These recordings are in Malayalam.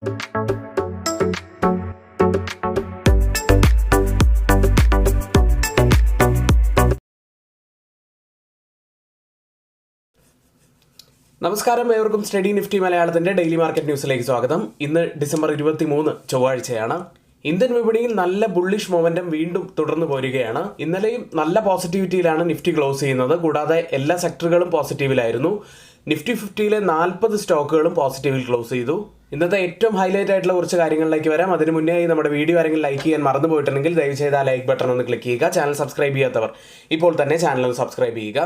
നമസ്കാരം, ഏവർക്കും സ്റ്റഡി നിഫ്റ്റി മലയാളത്തിന്റെ ഡെയിലി മാർക്കറ്റ് ന്യൂസിലേക്ക് സ്വാഗതം. ഇന്ന് ഡിസംബർ 23 ചൊവ്വാഴ്ചയാണ്. ഇന്ത്യൻ വിപണിയിൽ നല്ല ബുള്ളിഷ് മൊമെന്റം വീണ്ടും തുടർന്നു പോരുകയാണ്. ഇന്നലെയും നല്ല പോസിറ്റിവിറ്റിയിലാണ് നിഫ്റ്റി ക്ലോസ് ചെയ്യുന്നത്. കൂടാതെ എല്ലാ സെക്ടറുകളും പോസിറ്റീവിലായിരുന്നു. നിഫ്റ്റി 50-ലെ 40 സ്റ്റോക്കുകളും പോസിറ്റീവിൽ ക്ലോസ് ചെയ്തു. ഇന്നത്തെ ഏറ്റവും ഹൈലൈറ്റ് ആയിട്ടുള്ള കുറച്ച് കാര്യങ്ങളിലേക്ക് വരാം. അതിന് മുന്നേ നമ്മുടെ വീഡിയോ ആരെങ്കിലും ലൈക്ക് ചെയ്യാൻ മറന്നു പോയിട്ടുണ്ടെങ്കിൽ ദയവ് ചെയ്ത് ആ ലൈക്ക് ബട്ടൺ ഒന്ന് ക്ലിക്ക് ചെയ്യുക. ചാനൽ സബ്സ്ക്രൈബ് ചെയ്യാത്തവർ ഇപ്പോൾ തന്നെ ചാനൽ ഒന്ന് സബ്സ്ക്രൈബ് ചെയ്യുക.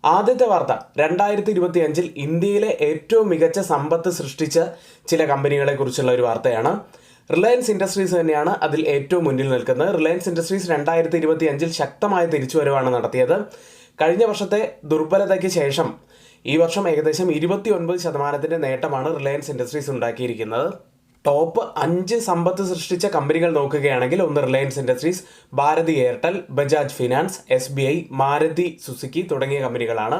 ആദ്യത്തെ വാർത്ത, 2025 ഇന്ത്യയിലെ ഏറ്റവും മികച്ച സമ്പത്ത് സൃഷ്ടിച്ച ചില കമ്പനികളെ കുറിച്ചുള്ള ഒരു വാർത്തയാണ്. റിലയൻസ് ഇൻഡസ്ട്രീസ് തന്നെയാണ് അതിൽ ഏറ്റവും മുന്നിൽ നിൽക്കുന്നത്. റിലയൻസ് ഇൻഡസ്ട്രീസ് 2025 ശക്തമായ തിരിച്ചുവരവാണ് നടത്തിയത്. കഴിഞ്ഞ വർഷത്തെ ദുർബലതയ്ക്ക് ശേഷം ഈ വർഷം ഏകദേശം 29% നേട്ടമാണ് റിലയൻസ് ഇൻഡസ്ട്രീസ് ഉണ്ടാക്കിയിരിക്കുന്നത്. ടോപ്പ് 5 സമ്പത്ത് സൃഷ്ടിച്ച കമ്പനികൾ നോക്കുകയാണെങ്കിൽ ഒന്ന് Reliance Industries, Bharti Airtel, Bajaj Finance, SBI, Maruti Suzuki തുടങ്ങിയ കമ്പനികളാണ്.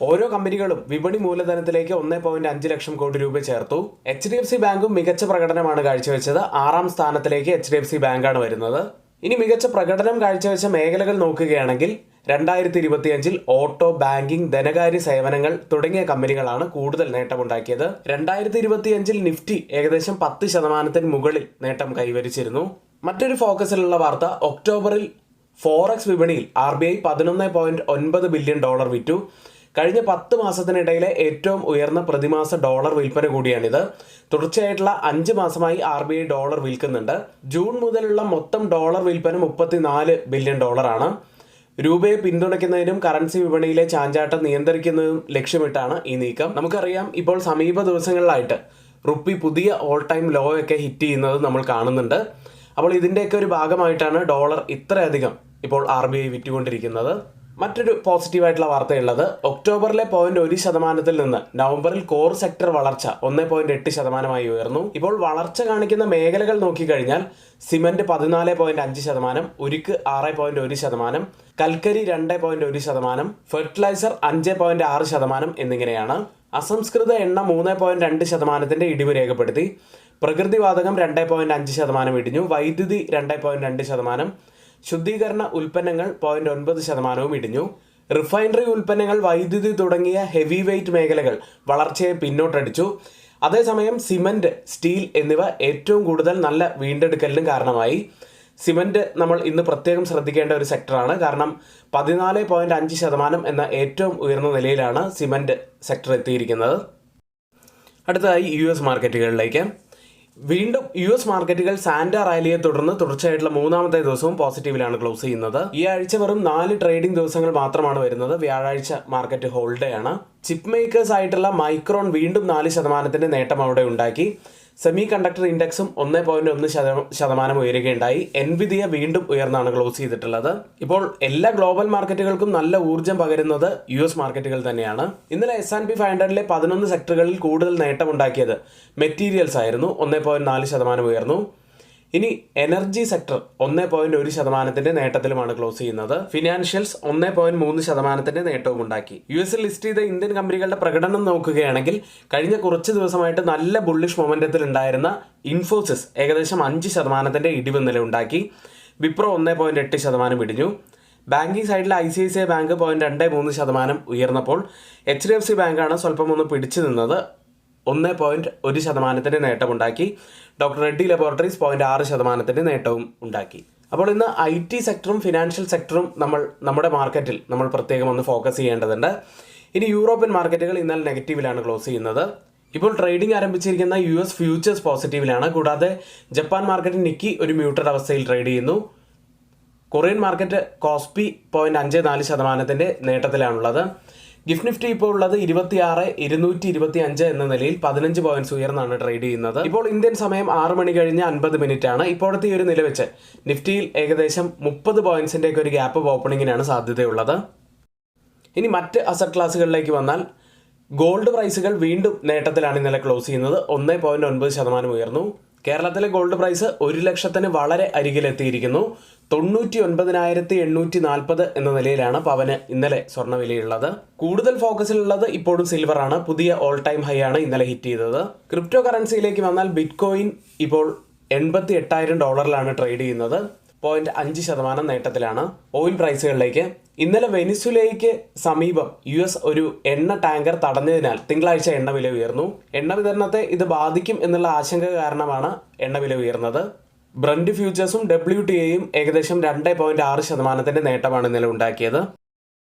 ഓരോ കമ്പനികളും വിപണി മൂലധനത്തിലേക്ക് 1.5 ലക്ഷം കോടി രൂപ ചേർത്തു. HDFC ബാങ്കും മികച്ച പ്രകടനമാണ് കാഴ്ചവെച്ചത്. 6ാം സ്ഥാനത്തിലേക്ക് HDFC ബാങ്കാണ് വരുന്നത്. ഇനി മികച്ച പ്രകടനം കാഴ്ചവെച്ച മേഖലകൾ നോക്കുകയാണെങ്കിൽ 2025 ഓട്ടോ, ബാങ്കിംഗ്, ധനകാര്യ സേവനങ്ങൾ തുടങ്ങിയ കമ്പനികളാണ് കൂടുതൽ നേട്ടമുണ്ടാക്കിയത്. 2025 നിഫ്റ്റി ഏകദേശം 10% മുകളിൽ നേട്ടം കൈവരിച്ചിരുന്നു. മറ്റൊരു ഫോക്കസിലുള്ള വാർത്ത, ഒക്ടോബറിൽ ഫോറക്സ് വിപണിയിൽ RBI $11.9 ബില്യൺ വിറ്റു. കഴിഞ്ഞ 10 മാസത്തിനിടയിലെ ഏറ്റവും ഉയർന്ന പ്രതിമാസ ഡോളർ വിൽപ്പന കൂടിയാണിത്. തുടർച്ചയായിട്ടുള്ള 5 മാസമായി RBI ഡോളർ വിൽക്കുന്നുണ്ട്. ജൂൺ മുതലുള്ള മൊത്തം ഡോളർ വിൽപ്പന $34 ബില്യൺ ആണ്. രൂപയെ പിന്തുണയ്ക്കുന്നതിനും കറൻസി വിപണിയിലെ ചാഞ്ചാട്ടം നിയന്ത്രിക്കുന്നതും ലക്ഷ്യമിട്ടാണ് ഈ നീക്കം. നമുക്കറിയാം, ഇപ്പോൾ സമീപ ദിവസങ്ങളിലായിട്ട് റുപ്പി പുതിയ ഓൾ ടൈം ലോ ഒക്കെ ഹിറ്റ് ചെയ്യുന്നത് നമ്മൾ കാണുന്നുണ്ട്. അപ്പോൾ ഇതിൻ്റെയൊക്കെ ഒരു ഭാഗമായിട്ടാണ് ഡോളർ ഇത്രയധികം ഇപ്പോൾ RBI വിറ്റുകൊണ്ടിരിക്കുന്നത്. മറ്റൊരു പോസിറ്റീവായിട്ടുള്ള വാർത്തയുള്ളത്, ഒക്ടോബറിലെ 0.1% നിന്ന് നവംബറിൽ കോർ സെക്ടർ വളർച്ച 1.8% ഉയർന്നു. ഇപ്പോൾ വളർച്ച കാണിക്കുന്ന മേഖലകൾ നോക്കിക്കഴിഞ്ഞാൽ സിമന്റ് 14.5%, ഉരുക്ക് 6.1%, കൽക്കരി 2.1%, ഫെർട്ടിലൈസർ 5.6% എന്നിങ്ങനെയാണ്. അസംസ്കൃത എണ്ണ 3.2% ഇടിവ് രേഖപ്പെടുത്തി. പ്രകൃതിവാതകം 2.5% ഇടിഞ്ഞു. വൈദ്യുതി 2.2%, ശുദ്ധീകരണ ഉൽപ്പന്നങ്ങൾ 0.9% ഇടിഞ്ഞു. റിഫൈനറി ഉൽപ്പന്നങ്ങൾ, വൈദ്യുതി തുടങ്ങിയ ഹെവി വെയ്റ്റ് മേഖലകൾ വളർച്ചയെ പിന്നോട്ടടിച്ചു. അതേസമയം സിമന്റ്, സ്റ്റീൽ എന്നിവ ഏറ്റവും കൂടുതൽ നല്ല വീണ്ടെടുക്കലിനും കാരണമായി. സിമന്റ് നമ്മൾ ഇന്ന് പ്രത്യേകം ശ്രദ്ധിക്കേണ്ട ഒരു സെക്ടറാണ്. കാരണം 14.5% എന്ന ഏറ്റവും ഉയർന്ന നിലയിലാണ് സിമന്റ് സെക്ടർ എത്തിയിരിക്കുന്നത്. അടുത്തതായി US മാർക്കറ്റുകളിലേക്ക്. വീണ്ടും US മാർക്കറ്റുകൾ സാന്റ റാലിയെ തുടർന്ന് തുടർച്ചയായിട്ടുള്ള 3ാമത്തെ ദിവസവും പോസിറ്റീവിലാണ് ക്ലോസ് ചെയ്യുന്നത്. ഈ ആഴ്ച വെറും 4 ട്രേഡിംഗ് ദിവസങ്ങൾ മാത്രമാണ് വരുന്നത്. വ്യാഴാഴ്ച മാർക്കറ്റ് ഹോൾഡേ ആണ്. ചിപ്പ് മേക്കേഴ്സ് ആയിട്ടുള്ള മൈക്രോൺ വീണ്ടും 4% നേട്ടം അവിടെ ഉണ്ടാക്കി. Semi conductor ഇൻഡെക്സും 1.1% ഉയരുകയുണ്ടായി. എൻവിദിയ വീണ്ടും ഉയർന്നാണ് ക്ലോസ് ചെയ്തിട്ടുള്ളത്. ഇപ്പോൾ എല്ലാ ഗ്ലോബൽ മാർക്കറ്റുകൾക്കും നല്ല ഊർജ്ജം പകരുന്നത് US മാർക്കറ്റുകൾ തന്നെയാണ്. ഇന്നലെ S&P 500-ലെ 11 സെക്ടറുകളിൽ കൂടുതൽ നേട്ടമുണ്ടാക്കിയത് മെറ്റീരിയൽസ് ആയിരുന്നു. 1.4% ഉയർന്നു. ഇനി എനർജി സെക്ടർ 1.1% നേട്ടത്തിലുമാണ് ക്ലോസ് ചെയ്യുന്നത്. ഫിനാൻഷ്യൽസ് 1.3% നേട്ടവും ഉണ്ടാക്കി. US-ൽ ലിസ്റ്റ് ചെയ്ത ഇന്ത്യൻ കമ്പനികളുടെ പ്രകടനം നോക്കുകയാണെങ്കിൽ കഴിഞ്ഞ കുറച്ച് ദിവസമായിട്ട് നല്ല ബുള്ളിഷ് മൊമെന്റത്തിൽ ഉണ്ടായിരുന്ന ഇൻഫോസിസ് ഏകദേശം 5% ഇടിവ് ഇന്നലെ ഉണ്ടാക്കി. വിപ്രോ 1.8% ഇടിഞ്ഞു. ബാങ്കിങ് സൈഡിൽ ICICI ബാങ്ക് 0.23% ഉയർന്നപ്പോൾ HDFC ബാങ്കാണ് സ്വല്പം ഒന്ന് പിടിച്ചു നിന്നത്. 1.1% നേട്ടമുണ്ടാക്കി. ഡോക്ടർ റെഡ്ഡി ലബോറട്ടറീസ് 0.6% നേട്ടവും ഉണ്ടാക്കി. അപ്പോൾ ഇന്ന് IT സെക്ടറും ഫിനാൻഷ്യൽ സെക്ടറും നമ്മുടെ മാർക്കറ്റിൽ നമ്മൾ പ്രത്യേകം ഒന്ന് ഫോക്കസ് ചെയ്യേണ്ടതുണ്ട്. ഇനി യൂറോപ്യൻ മാർക്കറ്റുകൾ ഇന്നലെ നെഗറ്റീവിലാണ് ക്ലോസ് ചെയ്യുന്നത്. ഇപ്പോൾ ട്രേഡിംഗ് ആരംഭിച്ചിരിക്കുന്ന US ഫ്യൂച്ചേഴ്സ് പോസിറ്റീവിലാണ്. കൂടാതെ ജപ്പാൻ മാർക്കറ്റ് നിക്കി ഒരു മ്യൂട്ടഡ് അവസ്ഥയിൽ ട്രേഡ് ചെയ്യുന്നു. കൊറിയൻ മാർക്കറ്റ് കോസ്പി 0.54% നേട്ടത്തിലാണുള്ളത്. ഗിഫ്റ്റ് നിഫ്റ്റി ഇപ്പോൾ ഉള്ളത് 26,225 എന്ന നിലയിൽ 15 പോയിന്റ്സ് ഉയർന്നാണ് ട്രേഡ് ചെയ്യുന്നത്. ഇപ്പോൾ ഇന്ത്യൻ സമയം 6 മണി കഴിഞ്ഞ് 50 മിനിറ്റ് ആണ്. ഇപ്പോഴത്തെ ഈ ഒരു നില വെച്ച് നിഫ്റ്റിയിൽ ഏകദേശം 30 പോയിന്റ്സിന്റെ ഒരു ഗ്യാപ്പ് ഓപ്പണിങ്ങിനാണ് സാധ്യതയുള്ളത്. ഇനി മറ്റ് അസറ്റ് ക്ലാസുകളിലേക്ക് വന്നാൽ ഗോൾഡ് പ്രൈസുകൾ വീണ്ടും നേട്ടത്തിലാണ് ഇന്നലെ ക്ലോസ് ചെയ്യുന്നത്. 1.9% ഉയർന്നു. കേരളത്തിലെ ഗോൾഡ് പ്രൈസ് 1,00,000 വളരെ അരികിലെത്തിയിരിക്കുന്നു. 99,840 എന്ന നിലയിലാണ് പവന് ഇന്നലെ സ്വർണ്ണവിലയുള്ളത്. കൂടുതൽ ഫോക്കസിലുള്ളത് ഇപ്പോഴും സിൽവറാണ്. പുതിയ ഓൾ ടൈം ഹൈ ആണ് ഇന്നലെ ഹിറ്റ് ചെയ്തത്. ക്രിപ്റ്റോ കറൻസിയിലേക്ക് വന്നാൽ ബിറ്റ്കോയിൻ ഇപ്പോൾ $88,000 ട്രേഡ് ചെയ്യുന്നത്. 0.5% നേട്ടത്തിലാണ്. ഓയിൽ പ്രൈസുകളിലേക്ക് ഇന്നലെ വെനിസുലയ്ക്ക് സമീപം US ഒരു എണ്ണ ടാങ്കർ തടഞ്ഞതിനാൽ തിങ്കളാഴ്ച എണ്ണവില ഉയർന്നു. എണ്ണ വിതരണത്തെ ഇത് ബാധിക്കും എന്നുള്ള ആശങ്ക കാരണമാണ് എണ്ണവില ഉയർന്നത്. ബ്രന്റ് ഫ്യൂച്ചേഴ്സും WTIയും ഏകദേശം 2.6% നേട്ടമാണ് ഇന്നലെ ഉണ്ടാക്കിയത്.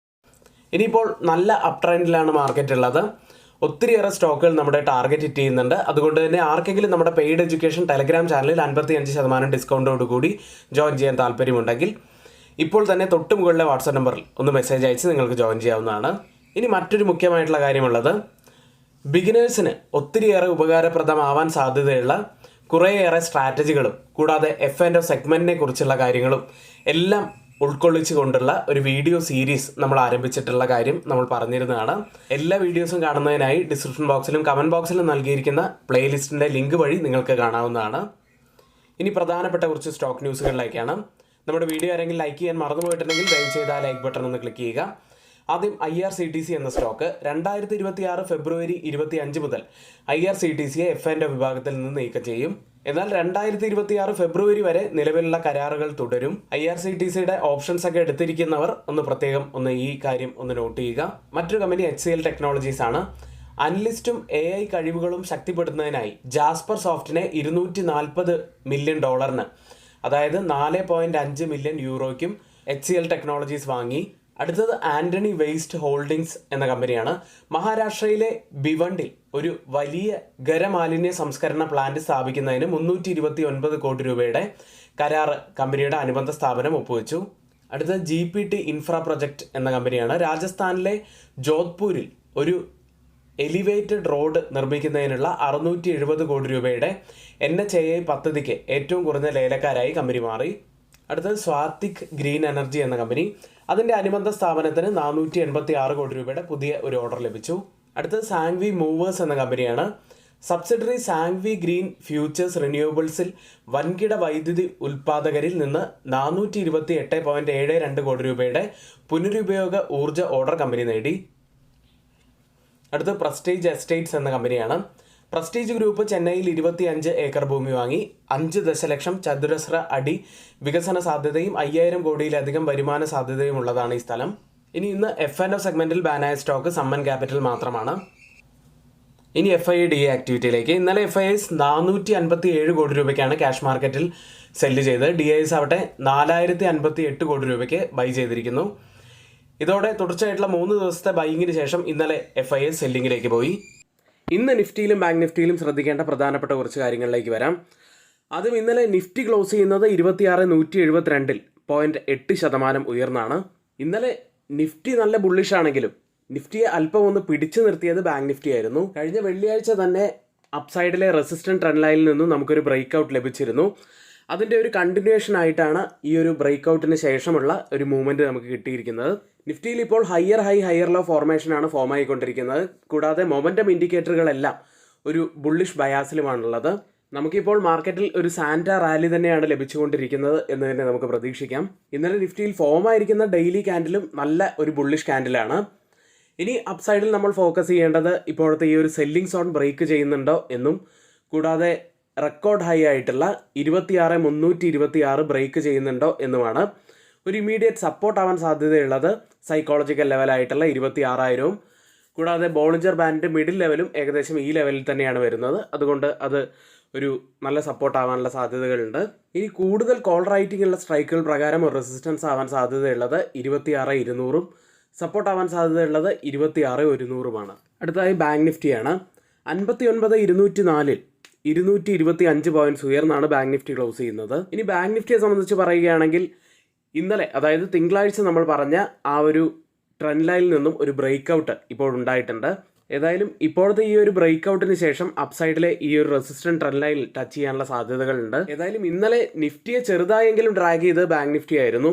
ഇനിയിപ്പോൾ നല്ല അപ് ട്രെൻഡിലാണ് മാർക്കറ്റ് ഉള്ളത്. ഒത്തിരിയേറെ സ്റ്റോക്കുകൾ നമ്മുടെ ടാർഗറ്റ് ഹിറ്റ് ചെയ്യുന്നുണ്ട്. അതുകൊണ്ട് തന്നെ ആർക്കെങ്കിലും നമ്മുടെ പെയ്ഡ് എഡ്യൂക്കേഷൻ ടെലഗ്രാം ചാനലിൽ 55% ഡിസ്കൗണ്ടോട് കൂടി ജോയിൻ ചെയ്യാൻ താല്പര്യമുണ്ടെങ്കിൽ ഇപ്പോൾ തന്നെ തൊട്ട് മുകളിലെ വാട്സാപ്പ് നമ്പറിൽ ഒന്ന് മെസ്സേജ് അയച്ച് നിങ്ങൾക്ക് ജോയിൻ ചെയ്യാവുന്നതാണ്. ഇനി മറ്റൊരു മുഖ്യമായിട്ടുള്ള കാര്യമുള്ളത്, ബിഗിനേഴ്സിന് ഒത്തിരിയേറെ ഉപകാരപ്രദമാവാൻ സാധ്യതയുള്ള കുറേയേറെ സ്ട്രാറ്റജികളും കൂടാതെ F&O സെഗ്മെൻറ്റിനെ കുറിച്ചുള്ള കാര്യങ്ങളും എല്ലാം ഉൾക്കൊള്ളിച്ചുകൊണ്ടുള്ള ഒരു വീഡിയോ സീരീസ് നമ്മൾ ആരംഭിച്ചിട്ടുള്ള കാര്യം നമ്മൾ പറഞ്ഞിരുന്നതാണ്. എല്ലാ വീഡിയോസും കാണുന്നതിനായി ഡിസ്ക്രിപ്ഷൻ ബോക്സിലും കമൻറ്റ് ബോക്സിലും നൽകിയിരിക്കുന്ന പ്ലേലിസ്റ്റിൻ്റെ ലിങ്ക് വഴി നിങ്ങൾക്ക് കാണാവുന്നതാണ്. ഇനി പ്രധാനപ്പെട്ട കുറച്ച് സ്റ്റോക്ക് ന്യൂസുകളിലേക്കാണ്. നമ്മുടെ വീഡിയോ ആരെങ്കിലും ലൈക്ക് ചെയ്യാൻ മറന്നുപോയിട്ടുണ്ടെങ്കിൽ ദയവ് ചെയ്ത് ആ ലൈക്ക് ബട്ടൺ ഒന്ന് ക്ലിക്ക് ചെയ്യുക. ആദ്യം IRCTC എന്ന സ്റ്റോക്ക് 2026 ഫെബ്രുവരി 25 മുതൽ IRCTCയെ F&O വിഭാഗത്തിൽ നിന്ന് നീക്കം ചെയ്യും. എന്നാൽ 2026 ഫെബ്രുവരി വരെ നിലവിലുള്ള കരാറുകൾ തുടരും. IRCTCയുടെ ഓപ്ഷൻസ് ഒക്കെ എടുത്തിരിക്കുന്നവർ പ്രത്യേകം ഈ കാര്യം നോട്ട് ചെയ്യുക. മറ്റൊരു കമ്പനി HCL ടെക്നോളജീസ് ആണ്. അനലിസ്റ്റും AI കഴിവുകളും ശക്തിപ്പെടുത്തുന്നതിനായി ജാസ്പർ സോഫ്റ്റിനെ $240 മില്യൺ, അതായത് 4.5 മില്യൺ യൂറോയ്ക്കും HCL ടെക്നോളജീസ് വാങ്ങി. അടുത്തത് ആന്റണി വേസ്റ്റ് ഹോൾഡിംഗ്സ് എന്ന കമ്പനിയാണ്. മഹാരാഷ്ട്രയിലെ ഭിവണ്ടിൽ ഒരു വലിയ ഖരമാലിന്യ സംസ്കരണ പ്ലാന്റ് സ്ഥാപിക്കുന്നതിന് 329 കോടി രൂപയുടെ കരാർ കമ്പനിയുടെ അനുബന്ധ സ്ഥാപനം ഒപ്പുവെച്ചു. അടുത്തത് GPT ഇൻഫ്രാ പ്രൊജക്ട് എന്ന കമ്പനിയാണ്. രാജസ്ഥാനിലെ ജോധ്പൂരിൽ ഒരു എലിവേറ്റഡ് റോഡ് നിർമ്മിക്കുന്നതിനുള്ള 670 കോടി രൂപയുടെ NHAI പദ്ധതിക്ക് ഏറ്റവും കുറഞ്ഞ ലേലക്കാരായി കമ്പനി മാറി. അടുത്തത് സ്വാതിക് ഗ്രീൻ എനർജി എന്ന കമ്പനി. അതിൻ്റെ അനുബന്ധ സ്ഥാപനത്തിന് 486 കോടി രൂപയുടെ പുതിയ ഒരു ഓർഡർ ലഭിച്ചു. അടുത്തത് സാങ്വി മൂവേഴ്സ് എന്ന കമ്പനിയാണ്. സബ്സിഡറി സാങ്വി ഗ്രീൻ ഫ്യൂച്ചേഴ്സ് റിന്യൂവബിൾസിൽ വൻകിട വൈദ്യുതി ഉൽപ്പാദകരിൽ നിന്ന് 428.72 കോടി രൂപയുടെ പുനരുപയോഗ ഊർജ്ജ ഓർഡർ കമ്പനി നേടി. അടുത്ത പ്രസ്റ്റീജ് എസ്റ്റേറ്റ്സ് എന്ന കമ്പനിയാണ്. പ്രസ്റ്റീജ് ഗ്രൂപ്പ് ചെന്നൈയിൽ 25 ഏക്കർ ഭൂമി വാങ്ങി. 5 ദശലക്ഷം ചതുരശ്ര അടി വികസന സാധ്യതയും 5000 കോടിയിലധികം വരുമാന സാധ്യതയും ഉള്ളതാണ് ഈ സ്ഥലം. ഇനി ഇന്ന് F&O സെഗ്മെന്റിൽ ബാനായ സ്റ്റോക്ക് സമ്മൻ ക്യാപിറ്റൽ മാത്രമാണ്. ഇനി FIA ആക്ടിവിറ്റിയിലേക്ക്. ഇന്നലെ FIS 457 കോടി രൂപയ്ക്കാണ് ക്യാഷ് മാർക്കറ്റിൽ സെല്ല് ചെയ്തത്. DIS ആവട്ടെ 4058 കോടി രൂപയ്ക്ക് ബൈ ചെയ്തിരിക്കുന്നു. ഇതോടെ തുടർച്ചയായിട്ടുള്ള 3 ദിവസത്തെ ബൈയിങ്ങിന് ശേഷം ഇന്നലെ FIS സെല്ലിങ്ങിലേക്ക് പോയി. ഇന്ന് നിഫ്റ്റിയിലും ബാങ്ക് നിഫ്റ്റിയിലും ശ്രദ്ധിക്കേണ്ട പ്രധാനപ്പെട്ട കുറച്ച് കാര്യങ്ങളിലേക്ക് വരാം. ആദ്യം ഇന്നലെ നിഫ്റ്റി ക്ലോസ് ചെയ്യുന്നത് 26,172 0.8% ഉയർന്നാണ്. ഇന്നലെ നിഫ്റ്റി നല്ല ബുള്ളിഷ് ആണെങ്കിലും നിഫ്റ്റിയെ അല്പം ഒന്ന് പിടിച്ചു നിർത്തിയത് ബാങ്ക് നിഫ്റ്റി ആയിരുന്നു. കഴിഞ്ഞ വെള്ളിയാഴ്ച തന്നെ അപ്സൈഡിലെ റെസിസ്റ്റന്റ് ട്രെൻഡ് ലൈനിൽ നിന്നും നമുക്കൊരു ബ്രേക്ക് ഔട്ട് ലഭിച്ചിരുന്നു. അതിൻ്റെ ഒരു കണ്ടിന്യൂവേഷൻ ആയിട്ടാണ് ഈ ഒരു ബ്രേക്ക് ഔട്ടിന് ശേഷമുള്ള ഒരു മൂവ്മെൻറ്റ് നമുക്ക് കിട്ടിയിരിക്കുന്നത്. നിഫ്റ്റിയിൽ ഇപ്പോൾ ഹയർ ഹൈ ഹയർ ലോ ഫോർമേഷനാണ് ഫോം ആയിക്കൊണ്ടിരിക്കുന്നത്. കൂടാതെ മൊമെൻറ്റം ഇൻഡിക്കേറ്ററുകളെല്ലാം ഒരു ബുള്ളിഷ് ബയാസിലുമാണുള്ളത്. നമുക്കിപ്പോൾ മാർക്കറ്റിൽ ഒരു സാന്റ റാലി തന്നെയാണ് ലഭിച്ചുകൊണ്ടിരിക്കുന്നത് എന്ന് തന്നെ നമുക്ക് പ്രതീക്ഷിക്കാം. ഇന്നലെ നിഫ്റ്റിയിൽ ഫോം ആയിരിക്കുന്ന ഡെയിലി ക്യാൻഡിലും നല്ല ഒരു ബുള്ളിഷ് ക്യാൻഡിലാണ്. ഇനി അപ്സൈഡിൽ നമ്മൾ ഫോക്കസ് ചെയ്യേണ്ടത് ഇപ്പോഴത്തെ ഈ ഒരു സെല്ലിംഗ് സോൺ ബ്രേക്ക് ചെയ്യുന്നുണ്ടോ എന്നും കൂടാതെ റെക്കോർഡ് ഹൈ ആയിട്ടുള്ള 26,326 ബ്രേക്ക് ചെയ്യുന്നുണ്ടോ എന്നുമാണ്. ഒരു ഇമീഡിയറ്റ് സപ്പോർട്ട് ആവാൻ സാധ്യതയുള്ളത് സൈക്കോളജിക്കൽ ലെവലായിട്ടുള്ള 26,000ഉം കൂടാതെ ബോളിഞ്ചർ ബാൻഡ് മിഡിൽ ലെവലും ഏകദേശം ഈ ലെവലിൽ തന്നെയാണ് വരുന്നത്. അതുകൊണ്ട് അത് ഒരു നല്ല സപ്പോർട്ട് ആവാനുള്ള സാധ്യതകളുണ്ട്. ഇനി കൂടുതൽ കോൾ റൈറ്റിംഗ് ഉള്ള സ്ട്രൈക്കുകൾ പ്രകാരം ഒരു റെസിസ്റ്റൻസ് ആവാൻ സാധ്യതയുള്ളത് 26,200ഉം സപ്പോർട്ട് ആവാൻ സാധ്യതയുള്ളത് 26,100ഉമാണ്. അടുത്തതായി ബാങ്ക് നിഫ്റ്റിയാണ്. 59,204 225 പോയിന്റ്സ് ഉയർന്നാണ് ബാങ്ക് നിഫ്റ്റി ക്ലോസ് ചെയ്യുന്നത്. ഇനി ബാങ്ക് നിഫ്റ്റിയെ സംബന്ധിച്ച് പറയുകയാണെങ്കിൽ ഇന്നലെ അതായത് തിങ്കളാഴ്ച നമ്മൾ പറഞ്ഞ ആ ഒരു ട്രെൻഡ് ലൈനിൽ നിന്നും ഒരു ബ്രേക്ക് ഔട്ട് ഇപ്പോൾ ഉണ്ടായിട്ടുണ്ട്. ഏതായാലും ഇപ്പോഴത്തെ ഈ ഒരു ബ്രേക്ക് ഔട്ടിന് ശേഷം അപ്സൈഡിലെ ഈ ഒരു റെസിസ്റ്റന്റ് ട്രെൻഡ് ലൈനിൽ ടച്ച് ചെയ്യാനുള്ള സാധ്യതകളുണ്ട്. ഏതായാലും ഇന്നലെ നിഫ്റ്റിയെ ചെറുതായെങ്കിലും ഡ്രാഗ് ചെയ്ത് ബാങ്ക് നിഫ്റ്റി ആയിരുന്നു.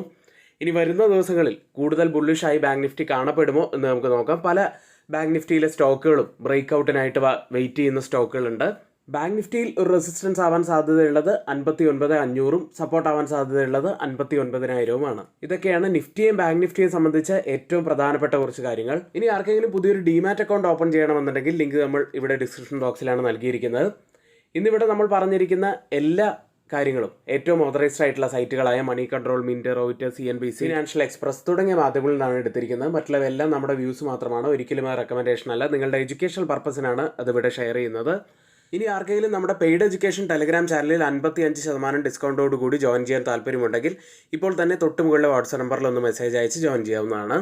ഇനി വരുന്ന ദിവസങ്ങളിൽ കൂടുതൽ ബുള്ളിഷായി ബാങ്ക് നിഫ്റ്റി കാണപ്പെടുമോ എന്ന് നമുക്ക് നോക്കാം. പല ബാങ്ക് നിഫ്റ്റിയിലെ സ്റ്റോക്കുകളും ബ്രേക്ക് ഔട്ടിനായിട്ട് വെയിറ്റ് ചെയ്യുന്ന സ്റ്റോക്കുകളുണ്ട്. ബാങ്ക് നിഫ്റ്റിയിൽ ഒരു റെസിസ്റ്റൻസ് ആവാൻ സാധ്യതയുള്ളത് 59,500ഉം സപ്പോർട്ട് ആവാൻ സാധ്യതയുള്ളത് 59,000ഉമാണ്. ഇതൊക്കെയാണ് നിഫ്റ്റിയെയും ബാങ്ക് നിഫ്റ്റിയെയും സംബന്ധിച്ച് ഏറ്റവും പ്രധാനപ്പെട്ട കുറച്ച് കാര്യങ്ങൾ. ഇനി ആർക്കെങ്കിലും പുതിയൊരു ഡിമാറ്റ് അക്കൗണ്ട് ഓപ്പൺ ചെയ്യണമെന്നുണ്ടെങ്കിൽ ലിങ്ക് നമ്മൾ ഇവിടെ ഡിസ്ക്രിപ്ഷൻ ബോക്സിലാണ് നൽകിയിരിക്കുന്നത്. ഇന്നിവിടെ നമ്മൾ പറഞ്ഞിരിക്കുന്ന എല്ലാ കാര്യങ്ങളും ഏറ്റവും ഓതറൈസ്ഡ് ആയിട്ടുള്ള സൈറ്റുകളായ Moneycontrol, Mint, Reuters, CNBC, Financial Express തുടങ്ങിയ മാധ്യമങ്ങളിൽ നിന്നാണ് എടുത്തിരിക്കുന്നത്. മറ്റുള്ളവയെല്ലാം നമ്മുടെ വ്യൂസ് മാത്രമാണ്, ഒരിക്കലും ആ റെക്കമെൻഡേഷൻ അല്ല. നിങ്ങളുടെ എഡ്യൂക്കേഷണൽ പർപ്പസിനാണ് അതിവിടെ ഷെയർ ചെയ്യുന്നത്. ഇനി ആർക്കെങ്കിലും നമ്മുടെ പെയ്ഡ് എഡ്യൂക്കേഷൻ ടെലഗ്രാം ചാനലിൽ 55% ഡിസ്കൗണ്ടോട് കൂടി ജോയിൻ ചെയ്യാൻ താല്പര്യമുണ്ടെങ്കിൽ ഇപ്പോൾ തന്നെ തൊട്ട് മുകളിലെ വാട്സ്ആപ്പ് നമ്പറിൽ ഒന്ന് മെസ്സേജ് അയച്ച് ജോയിൻ ചെയ്യാവുന്നതാണ്.